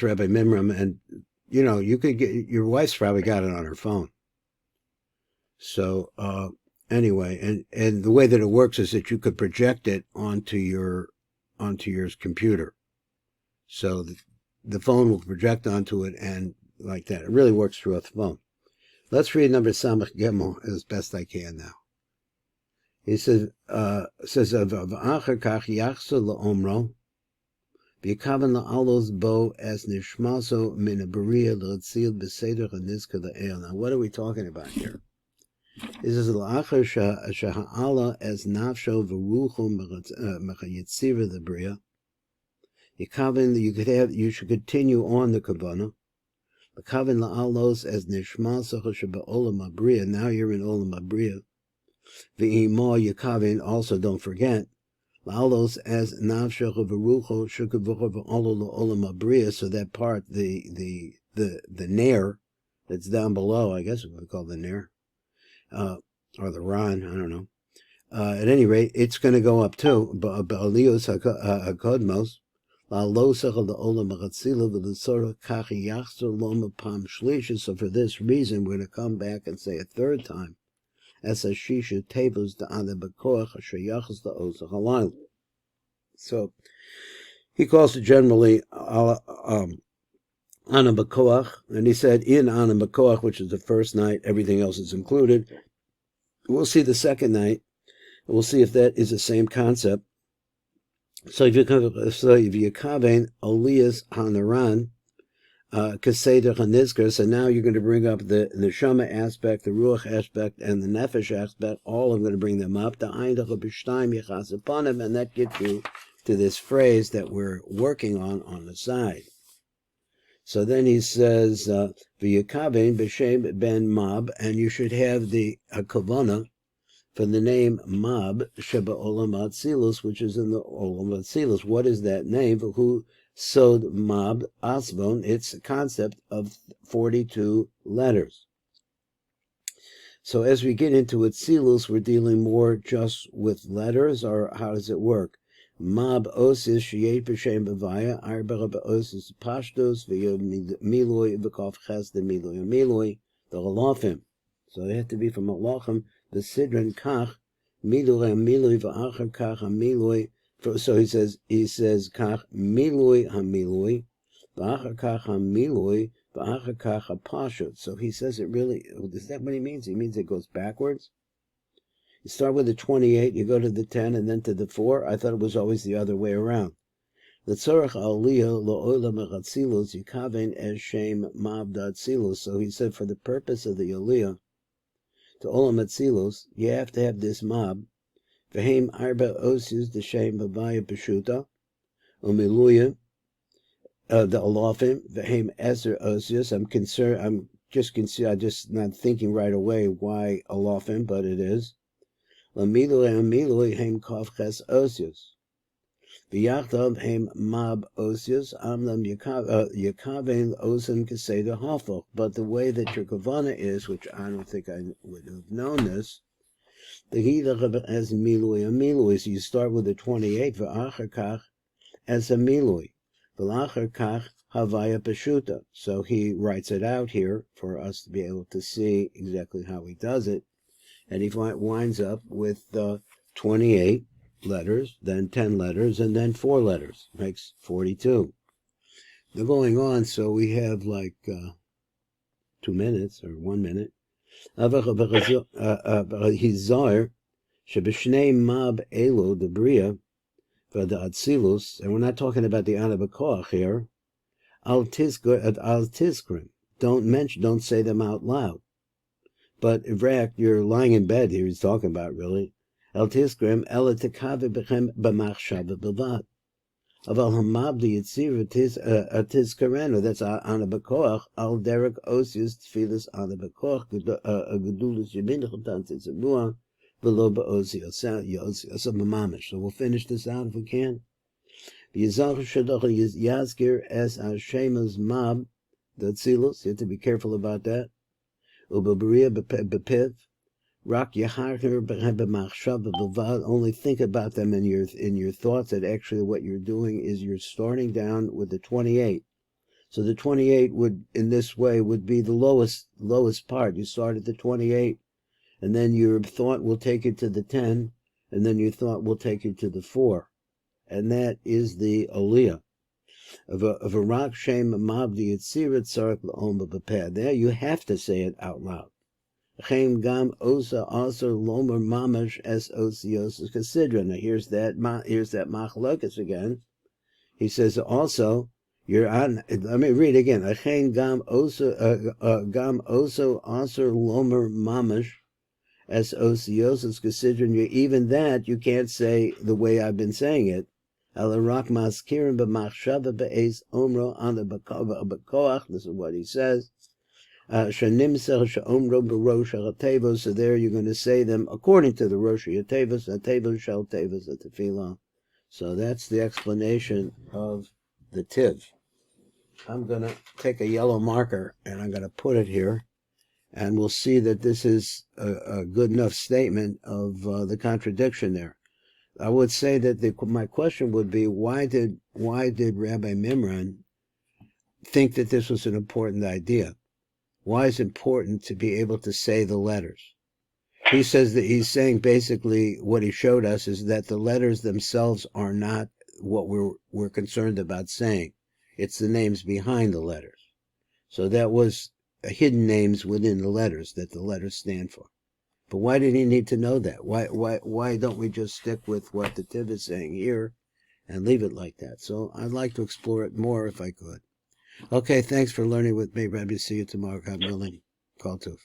Rabbi Mimran, and you could get your wife's probably got it on her phone. So anyway, and the way that it works is that you could project it onto your computer. So the phone will project onto it, and like that. It really works through the phone. Let's read number Samach Gimel as best I can now. He says of Acher Kach Yachsa LaOmro V'Yikaven LaAlos Bo as Nishmaso Min Abaria L'Tzil B'Seder HaNizka L'Eil. Now, what are we talking about here? He says L'Acher Shaha'ala as Nafsho V'Rucho Mechayitzira the Bria. You should continue on the Kavanah. L'Kaven LaAlos as Nishmaso Sheba'olam Abriya. Now you're in Olam Abriya. V'Imo Yikaven, also don't forget, La'alos as Navshach V'Rucho Shukavukha V'Olo L'Olam Abriya. So that part, the nair that's down below, I guess we would call the nair, or the ran, I don't know. At any rate, it's going to go up too. Ba'aliyos hakodmos la'alosach L'Olam Achatzila V'L'Sorah Kachi Yachzer Loma Pam Shlisha. So for this reason, we're going to come back and say a third time. As a shisha tables the Ana Bakoach Shayachas the Osach Halayl. So he calls it generally Ana Bakoach, and he said in Ana Bakoach, which is the first night, everything else is included. We'll see the second night. We'll see if that is the same concept. So if you kaven Aliyas Hanaran. Kaseder HaNizker, so now you're going to bring up the Neshama aspect, the Ruach aspect, and the Nefesh aspect. All I'm going to bring them up. And that gets you to this phrase that we're working on the side. So then he says, V'yakavein b'shem ben Mab, and you should have the Kavanah for the name Mab, Sheba Olam Atzilus, which is in the Olam Atzilus. What is that name? Who Sod Mab Asvon, it's a concept of 42 letters. So as we get into Atzilus, we're dealing more just with letters, or how does it work? Mab Osis Sheyet B'Shem B'Vaya, Arbara B'Osis Pashtos, V'Yod Miloi, V'Kov Ches the Miloi, the Halachim. So they have to be from Halachim, the Sidran Kach, Miloi V'Achar Kach HaMiloi. So he says kach milui hamilui, v'achar kach hamilui, v'achar kach hapashut. So he says it really. Is that what he means? He means it goes backwards. You start with the 28, you go to the 10, and then to the 4. I thought it was always the other way around. L'tzorach aliyah lo'olam achatzilus yikaven es shem mab datzilus. So he said for the purpose of the aliyah to olam atzilus, you have to have this mab. V'heim arba osius the shem b'vaya peshuta, umiluya the alafim. V'heim eser osius. I'm just not thinking right away why alafim, but it is. L'miluya heim kaf ches osius. V'yachtav heim mab osius amlam yakaven osim keseder hafach. But the way that your kavanah is, which I don't think I would have known this. The Hidach as milui, so you start with the 28, v'achar kach as a milui, v'achar kach havaya peshuta. So he writes it out here for us to be able to see exactly how he does it, and he winds up with 28 letters, then 10 letters, and then 4 letters, makes 42. They're going on, so we have like 2 minutes or 1 minute. Hizar shebeshnei mab elo debria for the atzilus, and we're not talking about the Ana Bakoach here. Al tizkrim, don't say them out loud. But in fact, you're lying in bed here. He's talking about really. Al tizkrim ela tekave bechem b'machshava b'vad. Aval hamab the yitzira tizkarenu. That's Ana Bakoach al derek osius tfilas Ana Bakoach gedulus yebinachatan titzabua v'lo ba'osius yosius mamamish. So we'll finish this out if we can. V'yizach shadach yazkir es hashemas mab the tzilus. You have to be careful about that. Ubabriya bepiv. Rak Yaharker b'machshava b'vad. Only think about them in your thoughts. That actually what you're doing is you're starting down with the 28. So the 28 would, in this way, would be the lowest part. You start at the 28, and then your thought will take you to the 10, and then your thought will take you to the 4. And that is the aliyah of a rak shem mabdi yitzira tzarek l'om b'peh. There you have to say it out loud. Chem gam osa also lomer mamash es osios kasidra. Now here's that machlokas again. He says also, you're on. Let me read again. Chem gam osa also lomer mamash es osios kasidra. Even that you can't say the way I've been saying it. Alarak maskirim b'machshava be'ez omro ana bakoach. This is what he says. So there you're going to say them according to the Rosh Yatevos, Atevos Shel Tevos at Tefillah. So that's the explanation of the Tiv. I'm going to take a yellow marker and I'm going to put it here, and we'll see that this is a good enough statement of the contradiction there. I would say that my question would be, why did Rabbi Mimran think that this was an important idea? Why is it important to be able to say the letters? He says that he's saying basically what he showed us is that the letters themselves are not what we're concerned about saying. It's the names behind the letters. So that was hidden names within the letters that the letters stand for. But why did he need to know that? Why don't we just stick with what the Tiv is saying here and leave it like that? So I'd like to explore it more if I could. Okay, thanks for learning with me, Rabbi. See you tomorrow, God willing. Kol Tov.